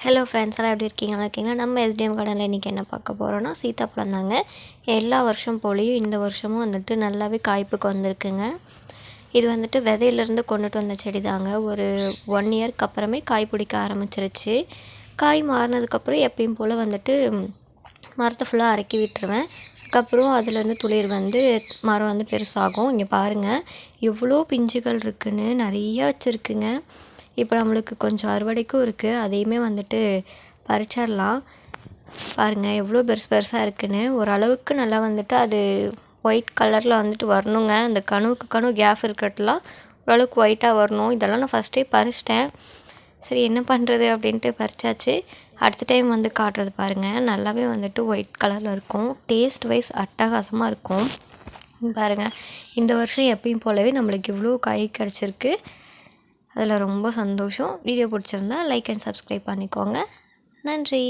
Hello friends எல்லாம் எப்படி இருக்கீங்க? நல்லா இருக்கீங்களா? நம்ம எஸ்டிஎம் கார்டனில் இன்றைக்கி என்ன பார்க்க போகிறோன்னா சீத்தாப்பழம் தாங்க. எல்லா வருஷம் போலேயும் இந்த வருஷமும் வந்துட்டு நல்லாவே காய்ப்புக்கு வந்திருக்குங்க. இது வந்துட்டு விதையிலேருந்து கொண்டுட்டு வந்த செடி தாங்க. ஒரு 1 இயர்க்கு அப்புறமே காய் பிடிக்க ஆரம்பிச்சிருச்சு. காய் மாறினதுக்கப்புறம் எப்பயும் போல் வந்துட்டு மரத்தை ஃபுல்லாக இறக்கி விட்டுருவேன். அதுக்கப்புறம் அதுலேருந்து துளிர் வந்து மரம் வந்து பெருசாகும். இங்கே பாருங்கள் எவ்வளோ பிஞ்சுகள் இருக்குதுன்னு, நிறையா வச்சுருக்குங்க. இப்போ நம்மளுக்கு கொஞ்சம் அறுவடைக்கும் இருக்குது. அதையுமே வந்துட்டு பறிச்சிடலாம். பாருங்கள் எவ்வளோ பெருசு பெருசாக இருக்குதுன்னு. ஓரளவுக்கு நல்லா வந்துட்டு அது ஒயிட் கலரில் வந்துட்டு வரணுங்க. அந்த கணுவுக்கு கணு கேப் இருக்கிறதுலாம் ஓரளவுக்கு ஒயிட்டாக வரணும். இதெல்லாம் நான் ஃபஸ்ட்டே பறிச்சிட்டேன். சரி என்ன பண்ணுறது அப்படின்ட்டு பறிச்சாச்சு. அடுத்த டைம் வந்து காட்டுறது பாருங்கள். நல்லாவே வந்துட்டு ஒயிட் கலரில் இருக்கும். டேஸ்ட் வைஸ் அட்டகாசமாக இருக்கும். பாருங்கள் இந்த வருஷம் எப்பயும் போலவே நம்மளுக்கு இவ்வளோ காய் கிடச்சிருக்கு. அதில் ரொம்ப சந்தோஷம். வீடியோ பிடிச்சிருந்தா லைக் அண்ட் சப்ஸ்கிரைப் பண்ணிக்கோங்க. நன்றி.